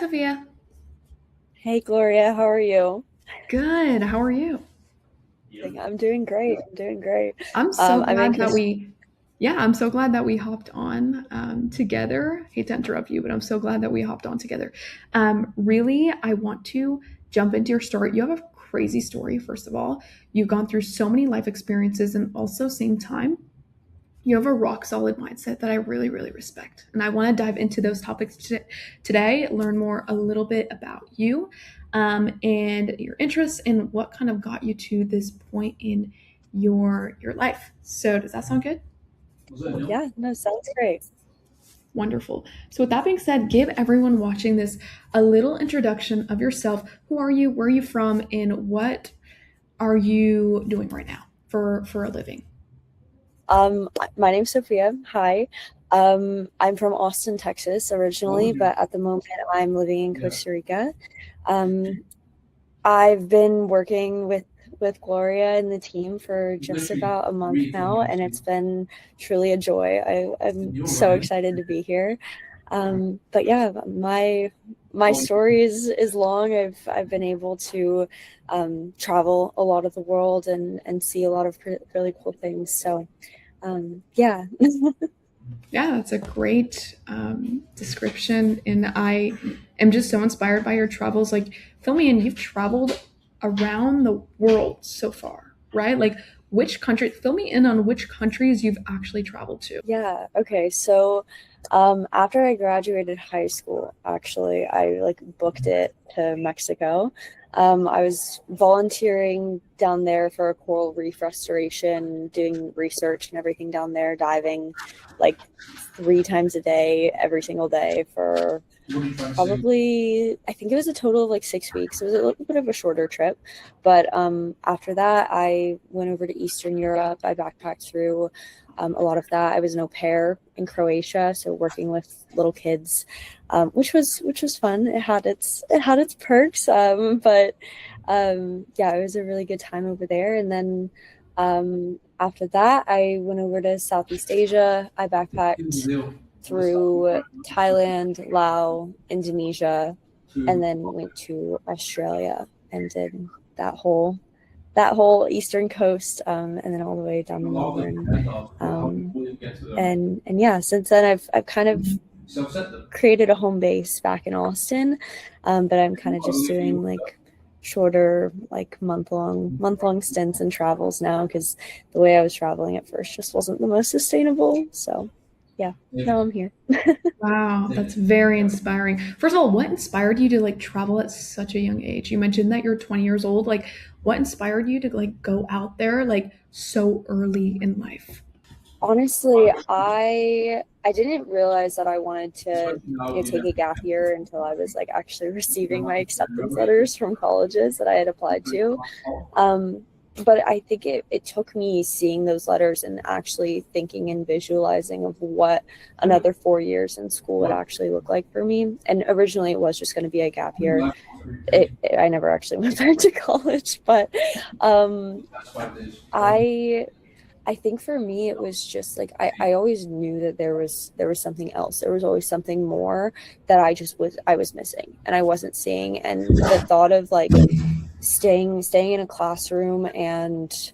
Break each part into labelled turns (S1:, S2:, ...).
S1: Sophia.
S2: Hey Gloria, how are you?
S1: Good. How are you?
S2: I'm doing great. I'm doing great.
S1: I'm so
S2: I'm in
S1: glad that
S2: Costa.
S1: I'm so glad that we hopped on together. Hate to interrupt you, but I'm so glad that we hopped on together. Really, I want to jump into your story. You have a crazy story, first of all. You've gone through so many life experiences, and also, same time, you have a rock solid mindset that I really, really respect. And I want to dive into those topics today, learn more a little bit about you and your interests and what kind of got you to this point in your life. So does that sound good?
S2: Yeah, no, sounds great.
S1: Wonderful. So with that being said, give everyone watching this a little introduction of yourself. Who are you? Where are you from? And what are you doing right now for a living?
S2: My name's Sophia. Hi. I'm from Austin, Texas originally, but at the moment I'm living in Costa Rica. Um, I've been working with Gloria and the team for just about a month now, and it's been truly a joy. I'm so excited to be here. But yeah, my story is long. I've been able to travel a lot of the world and see a lot of really cool things. So yeah.
S1: Yeah, that's a great description. And I am just so inspired by your travels. Like, fill me in, you've traveled around the world so far, right? Like, which country, fill me in on which countries you've actually traveled to.
S2: Yeah, okay. So, after I graduated high school, actually, I like booked it to Mexico. I was volunteering down there for a coral reef restoration, doing research and everything down there, diving like 3 times a day, every single day for probably, I think it was a total of like 6 weeks. It was a little bit of a shorter trip, but after that I went over to Eastern Europe. I backpacked through a lot of that. I was an au pair in Croatia, so working with little kids, which was fun. It had its perks, but yeah, it was a really good time over there. And then after that I went over to Southeast Asia. I backpacked through Thailand, Laos, Indonesia, and then went to Australia and did that whole that whole eastern coast, and then all the way down to Melbourne. Um, and yeah, since then I've kind of created a home base back in Austin, but I'm kind of just doing like shorter, like month long stints and travels now because the way I was traveling at first just wasn't the most sustainable. So yeah, now I'm here.
S1: Wow, that's very inspiring. First of all, what inspired you to like travel at such a young age? You mentioned that you're 20 years old. Like, what inspired you to like go out there like so early in life?
S2: Honestly, I didn't realize that I wanted to, take a gap year until I was like actually receiving my acceptance letters from colleges that I had applied to. Um, but I think it took me seeing those letters and actually thinking and visualizing of what another 4 years in school would actually look like for me. And originally it was just going to be a gap year. I never actually went back to college, but um, I I think for me it was just like I always knew that there was something else. There was always something more that I was missing and I wasn't seeing. And the thought of like staying in a classroom and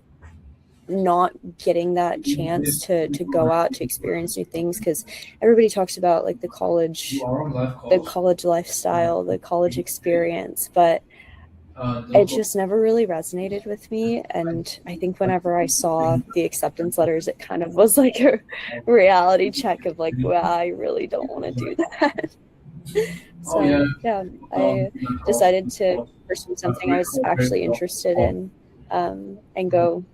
S2: not getting that chance to go out to experience new things, because everybody talks about like the college lifestyle, the college experience, but it just never really resonated with me. And I think whenever I saw the acceptance letters, it kind of was like a reality check of like, well, I really don't want to do that. So yeah, I decided to pursue something I was actually interested in, and go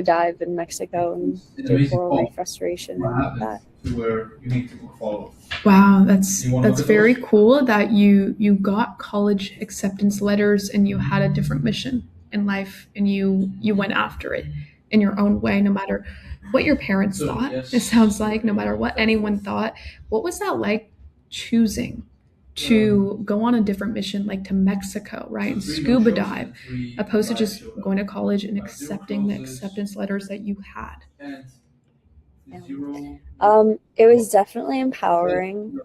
S2: dive in Mexico and do coral reef restoration and that.
S1: Wow, that's very cool that you got college acceptance letters and you had a different mission in life and you went after it in your own way, no matter what your parents thought. It sounds like no matter what anyone thought. What was that like choosing to go on a different mission, like to Mexico, right, and scuba dive, opposed to just going to college and accepting the acceptance letters that you had?
S2: Yeah. It was definitely empowering,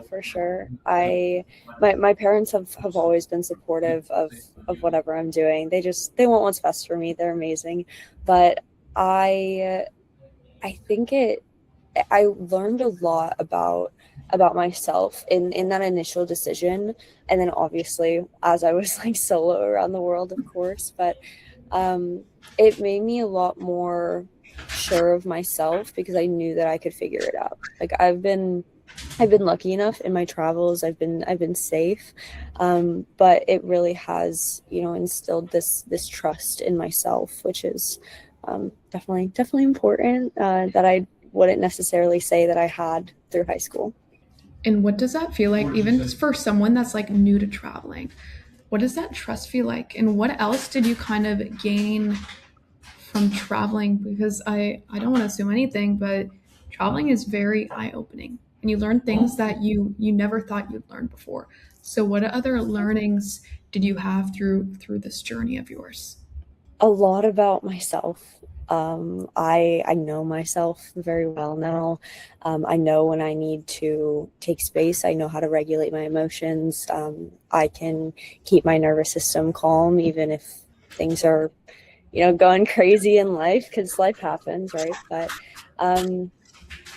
S2: for sure. My parents have always been supportive of whatever I'm doing. They want what's best for me. They're amazing, but I I think I learned a lot about myself in that initial decision, and then obviously as I was like solo around the world, of course. But um, it made me a lot more sure of myself because I knew that I could figure it out. Like I've been lucky enough in my travels. I've been safe, but it really has, instilled this trust in myself, which is definitely important, that I wouldn't necessarily say that I had through high school.
S1: And what does that feel like, even just for someone that's like new to traveling? What does that trust feel like? And what else did you kind of gain from traveling? Because I don't want to assume anything, but traveling is very eye-opening. And you learn things that you never thought you'd learn before. So what other learnings did you have through this journey of yours?
S2: A lot about myself. I know myself very well now. I know when I need to take space. I know how to regulate my emotions. I can keep my nervous system calm even if things are, going crazy in life, because life happens, right? But um,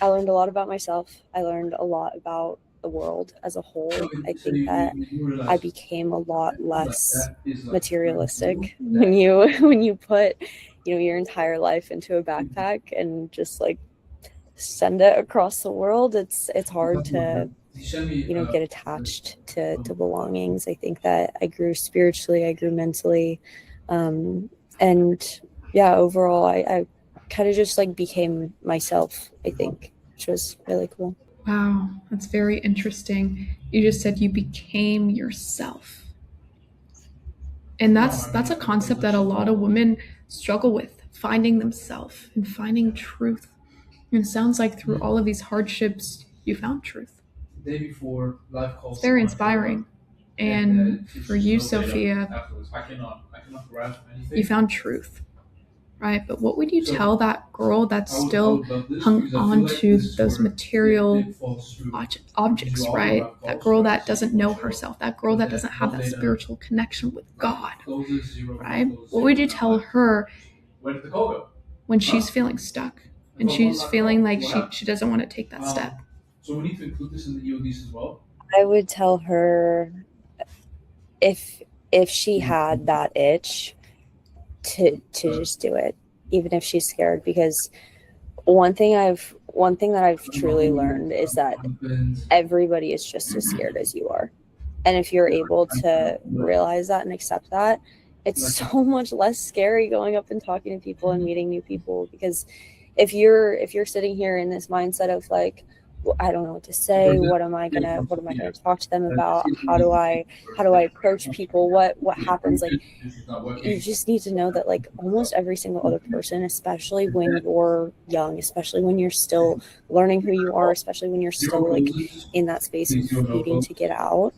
S2: I learned a lot about myself. I learned a lot about the world as a whole. I think that I became a lot less materialistic when you when you put, your entire life into a backpack and just like send it across the world. It's hard to, get attached to belongings. I think that I grew spiritually, I grew mentally, and yeah, overall, I kind of just like became myself, I think, which was really cool.
S1: Wow, that's very interesting. You just said you became yourself. And that's a concept that a lot of women struggle with, finding themselves and finding truth. And it sounds like through all of these hardships, you found truth. It's very inspiring. And for you, Sophia, you found truth, right? But what would you tell that girl that still hung on to those material objects, right? That girl that doesn't know herself, that girl that doesn't have that spiritual connection with God, right? What would you tell her when she's feeling stuck and she's feeling like she doesn't want to take that step?
S2: I would tell her, if she had that itch, to just do it, even if she's scared. Because one thing that I've truly learned is that everybody is just as scared as you are. And if you're able to realize that and accept that, it's so much less scary going up and talking to people and meeting new people. Because if you're sitting here in this mindset of like, well, I don't know what to say, what am I gonna talk to them about, how do I approach people, what happens, like, you just need to know that like almost every single other person, especially when you're young, especially when you're still learning who you are, especially when you're still like in that space of needing to get out,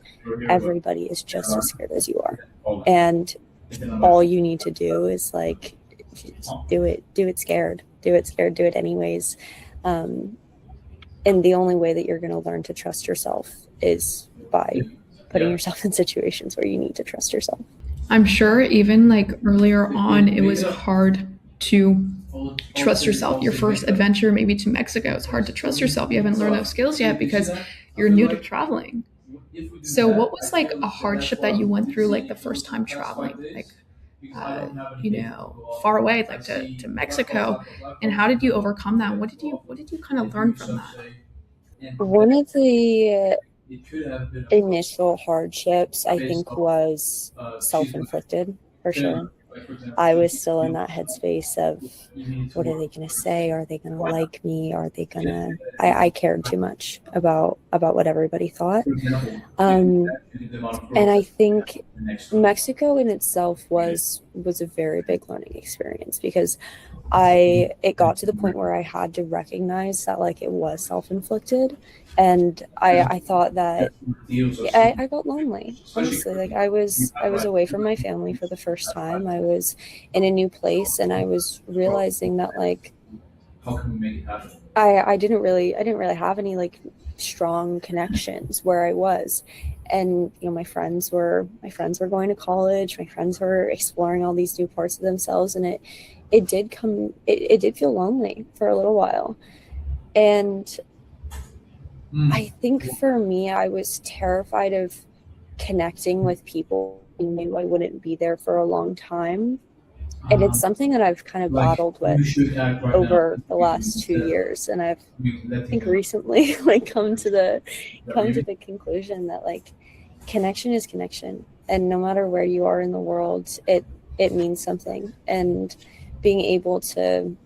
S2: everybody is just as scared as you are. And all you need to do is like do it scared, do it anyways. um, and the only way that you're going to learn to trust yourself is by putting yourself in situations where you need to trust yourself.
S1: I'm sure even like earlier on, it was hard to trust yourself. Your first adventure, maybe to Mexico, it's hard to trust yourself. You haven't learned those skills yet because you're new to traveling. So, what was like a hardship that you went through, like the first time traveling, like, far away, like to Mexico, and how did you overcome that? What did you kind of learn from that?
S2: One of the initial hardships, I think, was self-inflicted, for sure. I was still in that headspace of, what are they going to say? Are they going to like me? Are they going to? I cared too much about what everybody thought. Um, and I think Mexico in itself was a very big learning experience, because I it got to the point where I had to recognize that like it was self-inflicted. And I thought that I got lonely, honestly. Like I was away from my family for the first time. I was in a new place, and I was realizing that like I didn't really have any like strong connections where I was. And my friends were going to college, my friends were exploring all these new parts of themselves, and it did feel lonely for a little while. And I think for me, I was terrified of connecting with people who knew I wouldn't be there for a long time. And it's something that I've kind of battled with over the last 2 years. And I've I think recently like come to the conclusion that like connection is connection. And no matter where you are in the world, it means something. And being able to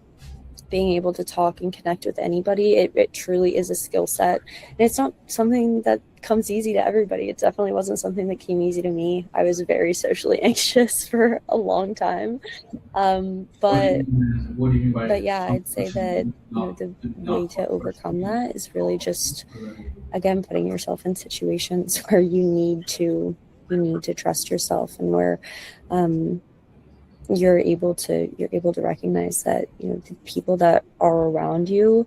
S2: being able to talk and connect with anybody, it truly is a skill set. And it's not something that comes easy to everybody. It definitely wasn't something that came easy to me. I was very socially anxious for a long time. But yeah, I'd say that the way to overcome that is really just, again, putting yourself in situations where you need to trust yourself, and where um, you're able to recognize that the people that are around you,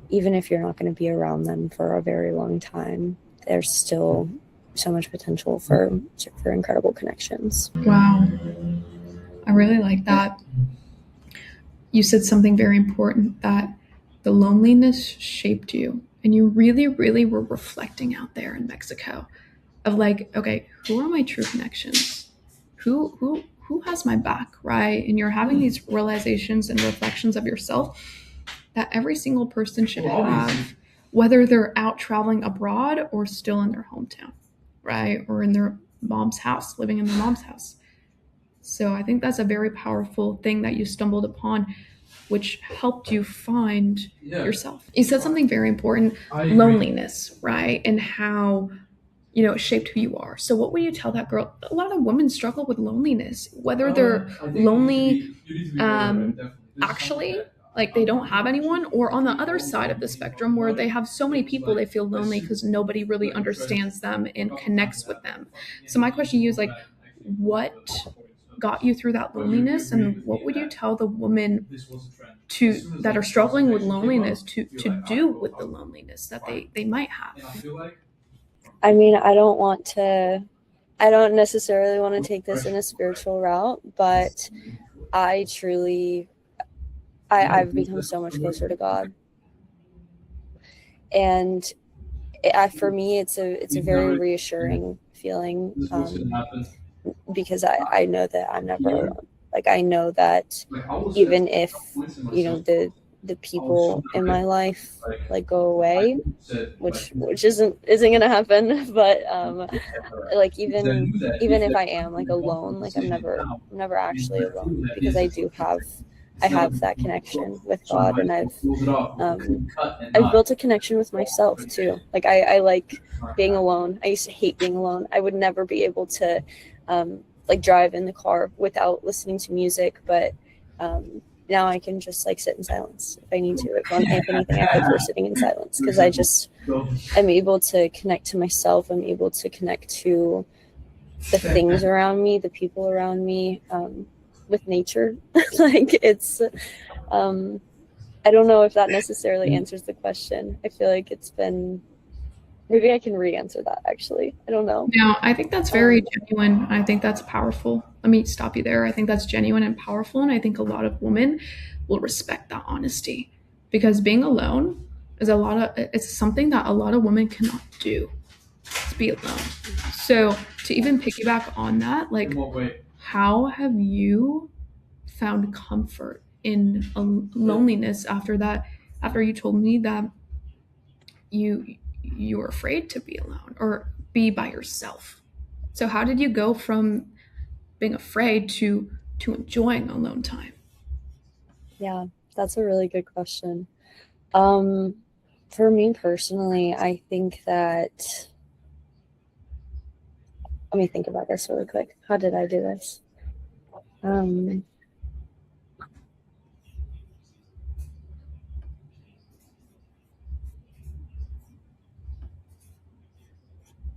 S2: even if you're not going to be around them for a very long time, there's still so much potential for incredible connections.
S1: Wow, I really like that. You said something very important, that the loneliness shaped you. And you really, really were reflecting out there in Mexico of like, okay, who are my true connections? Who has my back, right? And you're having these realizations and reflections of yourself that every single person should have, whether they're out traveling abroad or still in their hometown, right? Or in their mom's house, living in their mom's house. So I think that's a very powerful thing that you stumbled upon, which helped you find yourself. You said something very important, loneliness, right? And how it shaped who you are. So what would you tell that girl? A lot of women struggle with loneliness, whether they're lonely actually, like they don't have anyone, or on the other side of the spectrum where they have so many people they feel lonely because nobody really understands them and connects with them. So my question to you is like, what got you through that loneliness, and what would you tell the women to that are struggling with loneliness to do with the loneliness that they might have?
S2: I mean, I don't necessarily want to take this in a spiritual route, but I truly, I've become so much closer to God. And for me, it's a very reassuring feeling, because I know that I'm never alone. Like, I know that even if, the people in my life like go away, which isn't gonna happen, but like even if I am like alone, like I'm never actually alone, because I have that connection with God, and um I've built a connection with myself too. Like, I like being alone. I used to hate being alone. I would never be able to like drive in the car without listening to music, but now I can just like sit in silence if I need to. If anything, I prefer sitting in silence, because I'm able to connect to myself. I'm able to connect to the things around me, the people around me, with nature. Like, um, I don't know if that necessarily answers the question. I feel like maybe I can re-answer that, actually. I don't know.
S1: Now, I think that's very
S2: Um,
S1: genuine. I think that's powerful. Let me stop you there. I think that's genuine and powerful. And I think a lot of women will respect that honesty, because being alone it's something that a lot of women cannot do, to be alone. So to even piggyback on that, like, how have you found comfort in a loneliness after that, after you told me that you were afraid to be alone or be by yourself? So how did you go from being afraid to enjoying alone time?
S2: yeah, that's a really good question. Um, for me personally, I think that, let me think about this really quick. How did I do this? Um,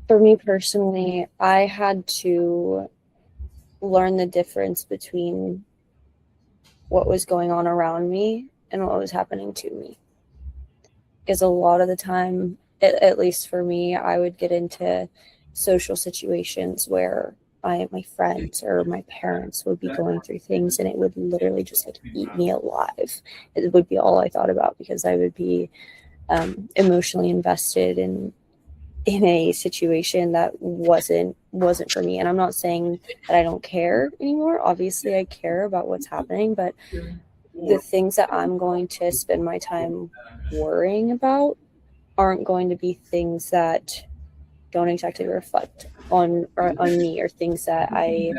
S2: for me personally, I had to learn the difference between what was going on around me and what was happening to me. is a lot of the time, at least for me, I would get into social situations where my friends or my parents would be going through things, and it would literally just like eat me alive. It would be all I thought about, because I would be emotionally invested in a situation that wasn't for me. And I'm not saying that I don't care anymore. Obviously I care about what's happening, but the things that I'm going to spend my time worrying about aren't going to be things that don't exactly reflect on me, or things that I,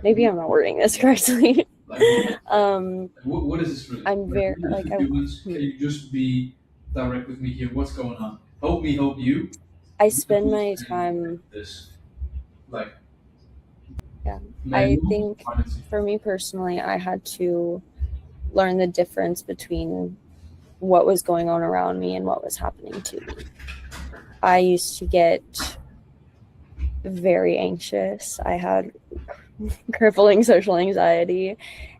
S2: maybe I'm not wording this correctly.
S3: What is this really?
S2: I'm
S3: Like,
S2: very
S3: we're
S2: like
S3: just humans. Can you just be direct with me here? What's going on? Help me help you.
S2: I
S3: Who's
S2: spend my
S3: saying
S2: time,
S3: this? Like,
S2: yeah, I
S3: manual
S2: think
S3: financing.
S2: for me personally, I had to learn the difference between what was going on around me and what was happening to me. I used to get very anxious. I had crippling social anxiety.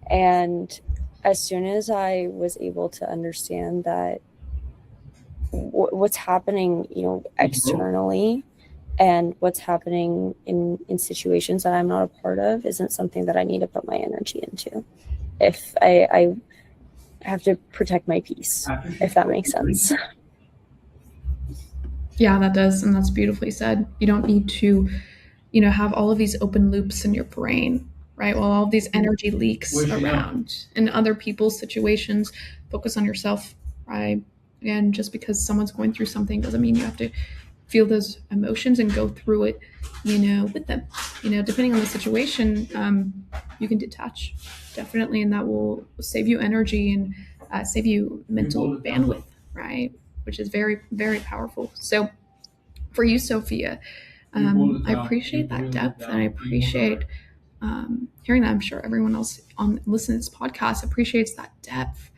S2: And as soon as I was able to understand that what's happening, externally, and what's happening in situations that I'm not a part of isn't something that I need to put my energy into. If I have to protect my peace, if that makes sense.
S1: Yeah, that does, and that's beautifully said. You don't need to, have all of these open loops in your brain, right? Well, all of these energy leaks around in other people's situations. Focus on yourself, right? And just because someone's going through something doesn't mean you have to feel those emotions and go through it, with them. Depending on the situation, you can detach, definitely, and that will save you energy and save you mental bandwidth, right? Which is very, very powerful. So, for you, Sophia, I appreciate that depth, and I appreciate hearing that. I'm sure everyone else on listening to this podcast appreciates that depth.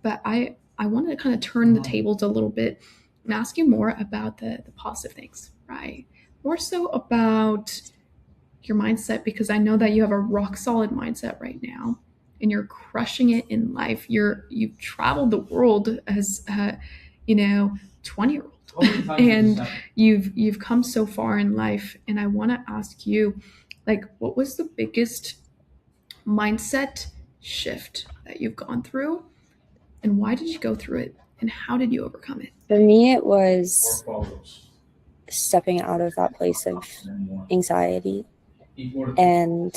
S1: But I want to kind of turn the tables a little bit and ask you more about the positive things, right? More so about your mindset, because I know that you have a rock solid mindset right now and you're crushing it in life. You've traveled the world as 20-year-old and you've come so far in life, and I want to ask you, like, what was the biggest mindset shift that you've gone through, and why did you go through it, and how did you overcome it?
S2: For me, it was stepping out of that place of anxiety and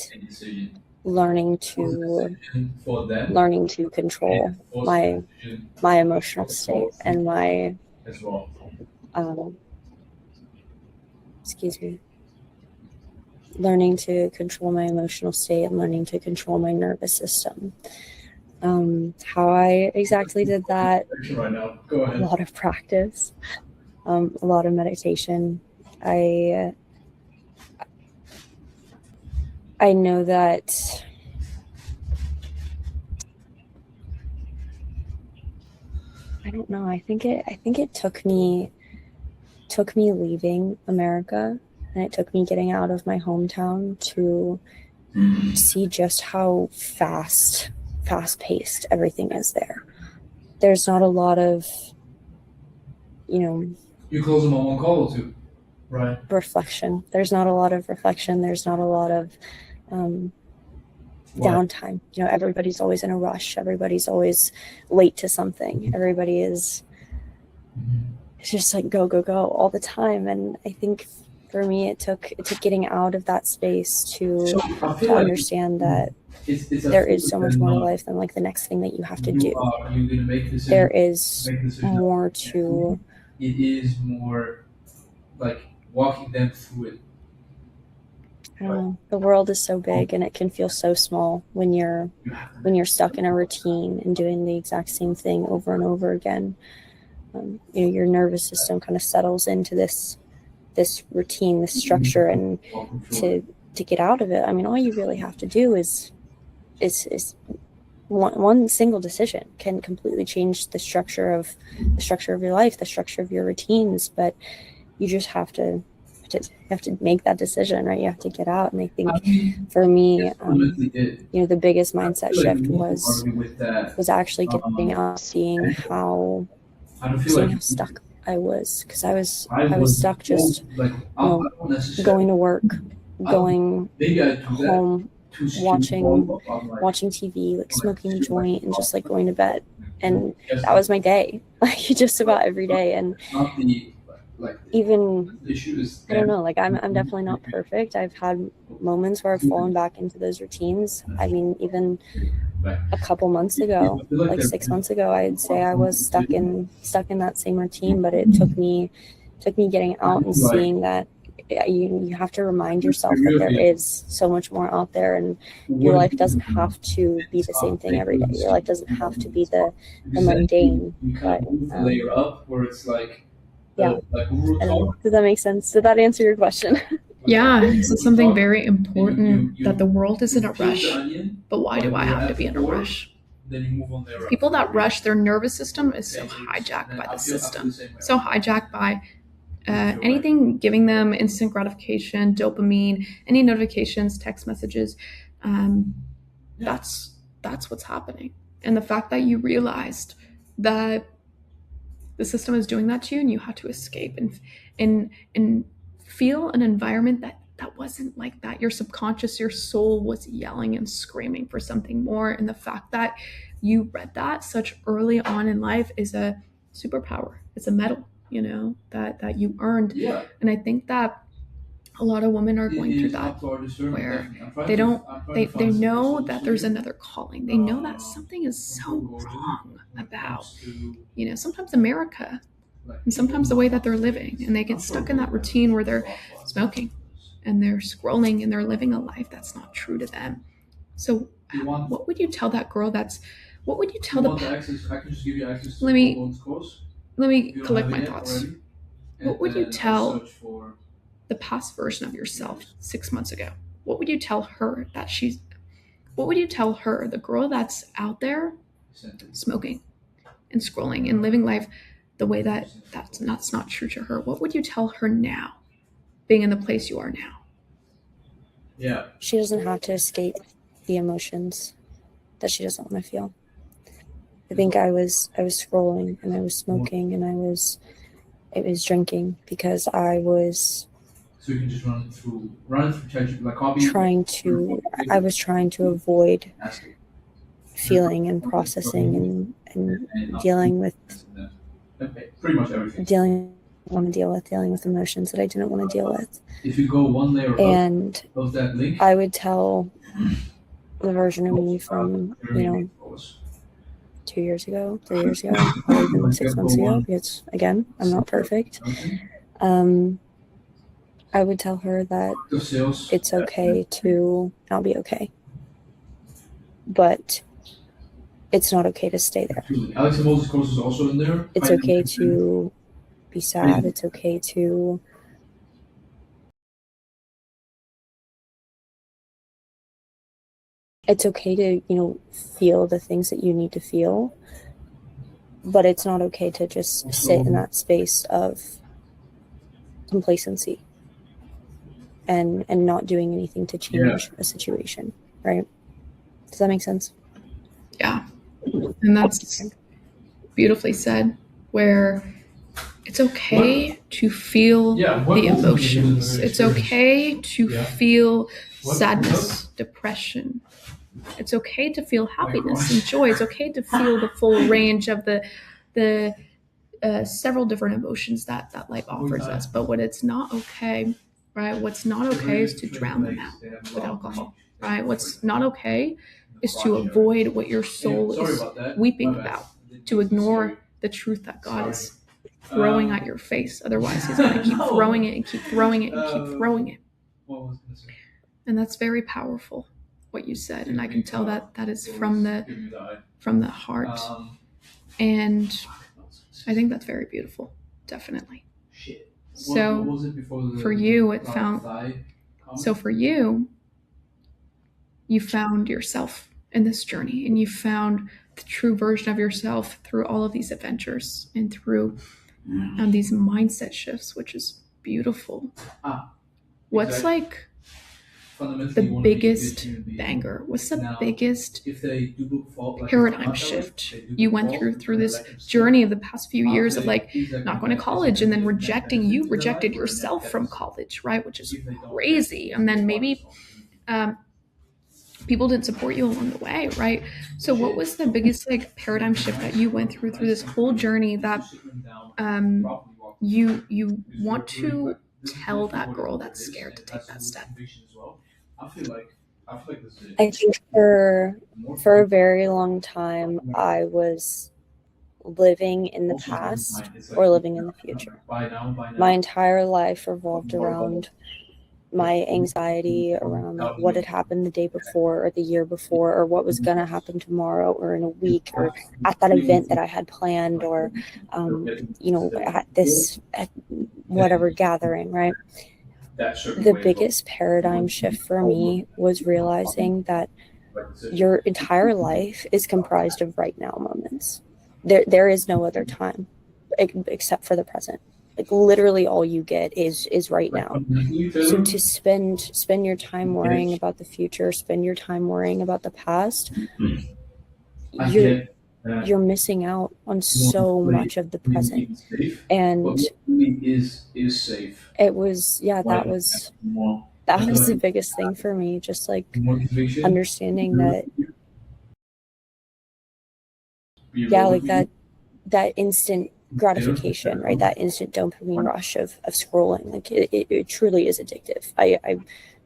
S2: learning to control my emotional state and my learning to control my emotional state and learning to control my nervous system. How I exactly did that, a lot of practice, a lot of meditation. I know that I don't know. I think it took me leaving America, and it took me getting out of my hometown to see just how fast paced everything is there. There's not a lot of,
S3: You close them on one call or two, right?
S2: reflection. There's not a lot of reflection. There's not a lot of downtime. Everybody's always in a rush. Everybody's always late to something. Everybody is it's just like go all the time. And I think for me, it took getting out of that space to understand that there is so much more to life than like the next thing that you have to do. There is more to.
S3: It is more like walking them through it.
S2: I don't know. The world is so big, and it can feel so small when you're stuck in a routine and doing the exact same thing over and over again. Your nervous system kind of settles into this routine, this structure, and to get out of it, I mean, all you really have to do is one single decision can completely change the structure of your life, the structure of your routines. But you just have to make that decision, right? You have to get out. And I think for me, the biggest mindset shift was actually getting out, seeing how
S3: I don't feel
S2: seeing
S3: like
S2: how stuck I was, because
S3: I
S2: I was
S3: was
S2: stuck just,
S3: like
S2: you
S3: I
S2: know,
S3: don't necessarily
S2: going to work,
S3: I don't
S2: going
S3: maybe I do that
S2: home,
S3: too stupid
S2: watching
S3: but I'm like
S2: TV, like smoking a
S3: too like
S2: joint, and just like going to bed. And
S3: just
S2: that was my day, like just about every day. And
S3: not the like
S2: even,
S3: the issue is
S2: I don't
S3: them
S2: know, like I'm definitely not perfect. I've had moments where I've fallen back into those routines. I mean, even
S3: like
S2: a couple months ago,
S3: I feel like
S2: like
S3: they're
S2: 6 months ago, I'd say I was stuck in that same routine. But it took me getting out and
S3: like
S2: seeing that you have to remind yourself that there
S3: really
S2: is so much more out there, and your
S3: what
S2: life doesn't have to be the same thing every day. Your life doesn't have to be the mundane.
S3: you kind
S2: But
S3: of move the layer up where it's like
S2: yeah,
S3: like root
S2: I don't know.
S3: talk.
S2: Does that make sense? Did that answer your question?
S1: Yeah, this is something very
S3: And
S1: important that the world is in a
S3: peel the
S1: rush.
S3: onion,
S1: But why do I have to be in a rush?
S3: then you move on there.
S1: People that rush, their nervous system is so hijacked by the system, so hijacked by anything giving them instant gratification, dopamine, any notifications, text messages. Um, that's what's happening. And the fact that you realized that the system is doing that to you, and you had to escape and feel an environment that wasn't like that. Your subconscious, your soul was yelling and screaming for something more. And the fact that you read that such early on in life is a superpower. It's a medal, that you earned.
S3: Yeah.
S1: And I think that a lot of women are going through that, where they know that there's another calling. They know that something is so wrong about, sometimes America, and sometimes the way that they're living, and they get stuck in that routine where they're smoking and they're scrolling and they're living a life that's not true to them. So what would you tell that girl what would you tell the
S3: access, I can just give you access
S1: let me let me collect my thoughts. What would you tell the past version of yourself 6 months ago? What would you tell her what would you tell her, the girl that's out there smoking and scrolling and living life the way that's not true to her? What would you tell her now, being in the place you are now?
S3: Yeah.
S2: She doesn't have to escape the emotions that she doesn't want to feel. I think I was scrolling, and I was smoking, and it was drinking, because I was
S3: So you can just run through ChatGPT, like copy.
S2: I was trying to avoid feeling and processing and dealing with
S3: pretty much everything.
S2: dealing with emotions that I didn't want to deal with.
S3: If you go one layer
S2: And
S3: up of that link,
S2: I would tell the version of me from 2 years ago, 3 years ago, or even 6 months ago, because again, I'm not perfect. I would tell her that it's okay to not be okay, but it's not okay to stay there.
S3: Alex Moses course is also in there.
S2: It's okay to be sad. It's okay to feel the things that you need to feel, but it's not okay to just sit in that space of complacency and not doing anything to change a situation, right? Does that make sense?
S1: Yeah. And that's beautifully said, where it's okay to feel the emotions. It's okay to feel sadness, depression. It's okay to feel happiness and joy. It's okay to feel the full range of the several different emotions that life offers us. But what it's not okay, right? What's not okay is to drown them out with alcohol, right? What's not okay is to avoid what your soul is weeping about, to ignore the truth that God is throwing at your face. Otherwise, He's going to keep throwing it and keep throwing it and keep throwing it. And that's very powerful, what you said, and I can tell that is from the heart. And I think that's very beautiful, definitely. So for you, you found yourself in this journey, and you found the true version of yourself through all of these adventures and through these mindset shifts, which is beautiful. What's the
S3: fundamentally want to be a good
S1: biggest
S3: human being.
S1: banger? What's the
S3: Now,
S1: biggest
S3: if they do fall, like
S1: paradigm
S3: not that way,
S1: shift
S3: they do
S1: you went
S3: fall,
S1: through
S3: and
S1: this
S3: let them slip.
S1: journey of the past few years of
S3: After
S1: like
S3: is that
S1: not
S3: gonna
S1: going to
S3: is that
S1: college and
S3: gonna
S1: then
S3: be a net
S1: rejecting
S3: benefit
S1: you
S3: to their life
S1: rejected
S3: or a net
S1: yourself from
S3: deficit?
S1: college, right? Which is
S3: If they don't get
S1: crazy. And then maybe people didn't support you along the way, right? So what was the biggest like paradigm shift that you went through this whole journey that you want to tell that girl that's scared to take that step?
S2: I think for a very long time I was living in the past or living in the future. My entire life revolved around my anxiety around like what had happened the day before or the year before or what was going to happen tomorrow or in a week or at that event that I had planned or at whatever gathering, right? The biggest paradigm shift for me was realizing that your entire life is comprised of right now moments. There is no other time except for the present. Like literally all you get is right now. So to spend your time worrying about the future, spend your time worrying about the past, you're missing out on so much of the present. And it was that was the biggest thing for me, just like understanding that like that instant gratification, right? That instant dopamine rush of scrolling, like it truly is addictive. I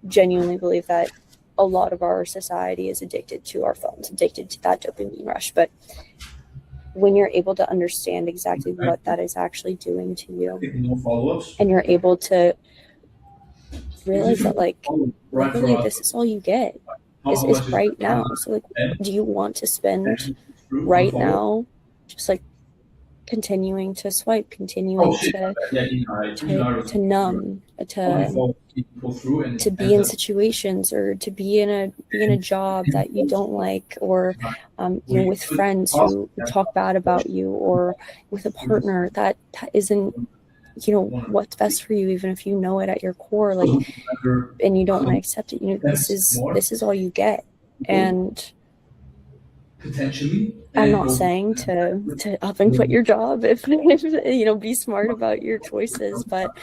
S2: genuinely believe that a lot of our society is addicted to our phones, addicted to that dopamine rush. But when you're able to understand exactly what that is actually doing to you, and you're able to realize that like literally this is all you get is right now. So like, do you want to spend right now just like continuing to swipe, continuing to numb, to be in situations or to be in a job that you don't like, or with friends who talk bad about you, or with a partner that isn't what's best for you, even if you know it at your core, like, and you don't want to accept it. This is all you get. And
S3: potentially.
S2: I'm not saying to up and quit your job if be smart about your choices, but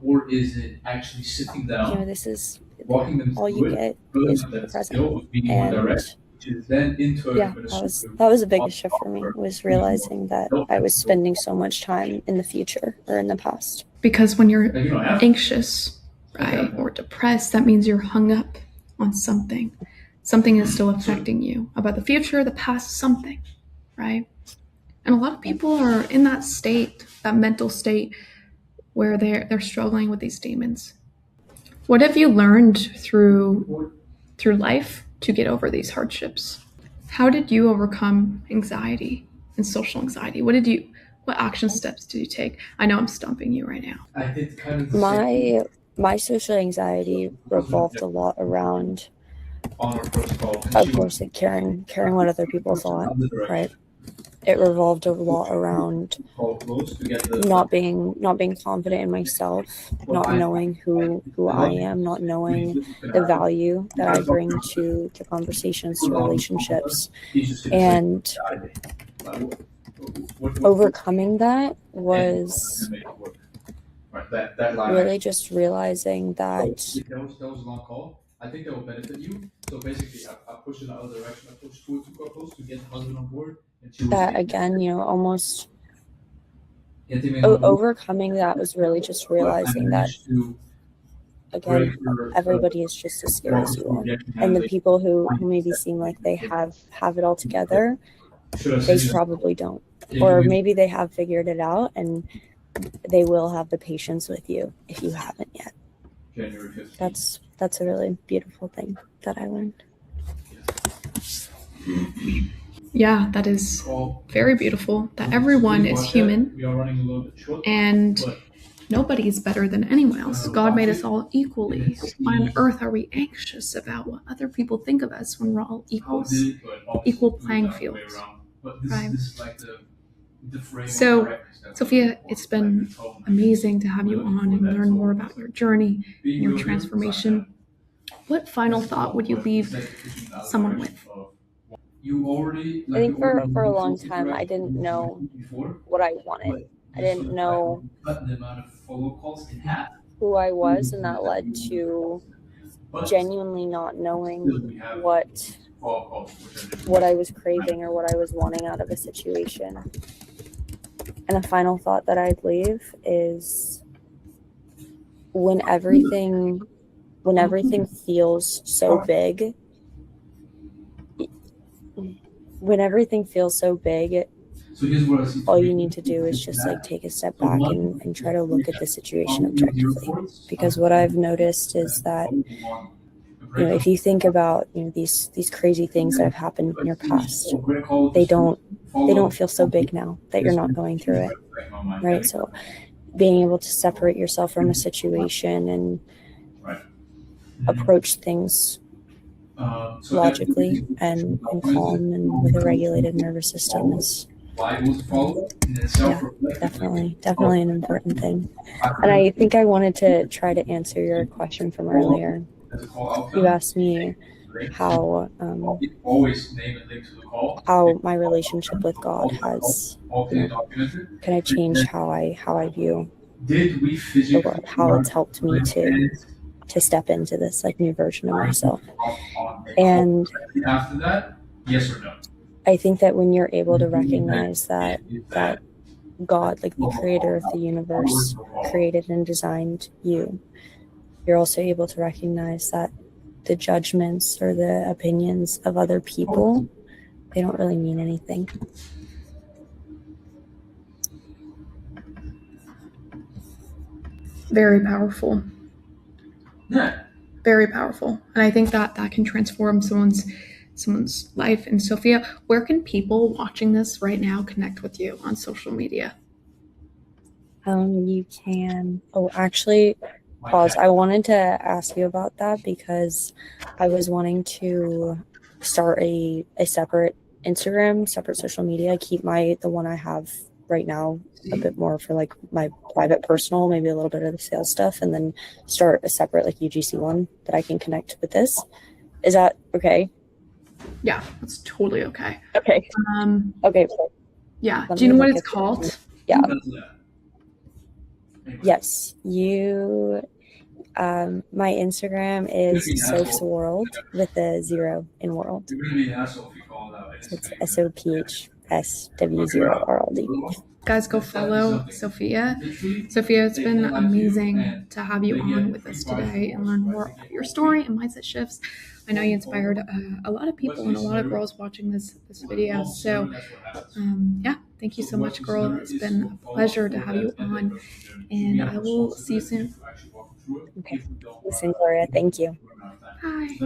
S3: or is it actually sitting down,
S2: this is
S3: walking them
S2: all you
S3: through it,
S2: get
S3: building
S2: is
S3: up
S2: the
S3: that
S2: present.
S3: skill of being more
S2: And
S3: direct, which is then in turn
S2: yeah,
S3: going
S2: that was the biggest shift for me, was realizing that I was spending so much time in the future or in the past.
S1: Because when you're anxious, right, or depressed, that means you're hung up on something. Something is still affecting you about the future, the past, something, right? And a lot of people are in that state, that mental state, where they're struggling with these demons. What have you learned through life to get over these hardships? How did you overcome anxiety and social anxiety? What action steps did you take? I know I'm stumping you right now.
S3: I did kind of the same
S2: My social anxiety revolved a lot around,
S3: honor protocol.
S2: of course, like caring what other people thought, right? It revolved a lot around not being confident in myself, not knowing who I am, not knowing the value that I bring to conversations, to relationships. And overcoming that was really just realizing that
S3: that was a long call. I think that will benefit you. So basically, I pushed in the other direction. I pushed 2 co-hosts to get the husband on board.
S2: that again, almost overcoming that was really just realizing that again, everybody is just as scared as you are, and the people who maybe seem like they have it all together, they probably don't, or maybe they have figured it out and they will have the patience with you if you haven't yet. That's a really beautiful thing that I learned.
S1: Yeah, that is very beautiful, that everyone is human and nobody is better than anyone else. God made us all equally. Why on earth are we anxious about what other people think of us when we're all equals, equal playing fields, right? So, Sophia, it's been amazing to have you on and learn more about your journey and your transformation. What final thought would you leave someone with?
S2: I think for a long time I didn't know what I wanted. I didn't know who I was, and that led to genuinely not knowing what I was craving or what I was wanting out of a situation. And a final thought that I'd leave is when everything feels so big, all you need to do is just like take a step back and try to look at the situation objectively. Because what I've noticed is that, if you think about, these crazy things that have happened in your past, they don't feel so big now that you're not going through it, right? So being able to separate yourself from a situation and approach things logically and calm and with a regulated nervous system is definitely an important thing. And I think I wanted to try to answer your question from earlier. You asked me how my relationship with God has kind of changed how I view the world, how it's helped me to step into this like new version of myself. And I think that when you're able to recognize that God, like the creator of the universe, created and designed you, you're also able to recognize that the judgments or the opinions of other people, they don't really mean anything.
S1: Very powerful. Very powerful. And I think that can transform someone's life. And Sophia, where can people watching this right now connect with you on social media?
S2: You can. Oh, actually, pause. I wanted to ask you about that because I was wanting to start a separate Instagram, separate social media. Keep the one I have right now a bit more for like my private personal, maybe a little bit of the sales stuff, and then start a separate like UGC one that I can connect with this. Is that okay?
S1: Yeah, that's totally okay.
S2: Okay. Okay.
S1: Yeah. Do you know what it's called?
S2: Yeah. Yes. You. My Instagram is Soph's World with a 0 in world. So it's SOPHSW0RLD.
S1: Guys, go follow Sophia. Sophia, it's been amazing to have you on with us today and learn more about your story and mindset shifts. I know you inspired a lot of people and a lot of girls watching this video. So, thank you so much, girl. It's been a pleasure to have you on, and I will see you soon.
S2: Okay. Listen, Gloria. Thank you.
S1: Bye.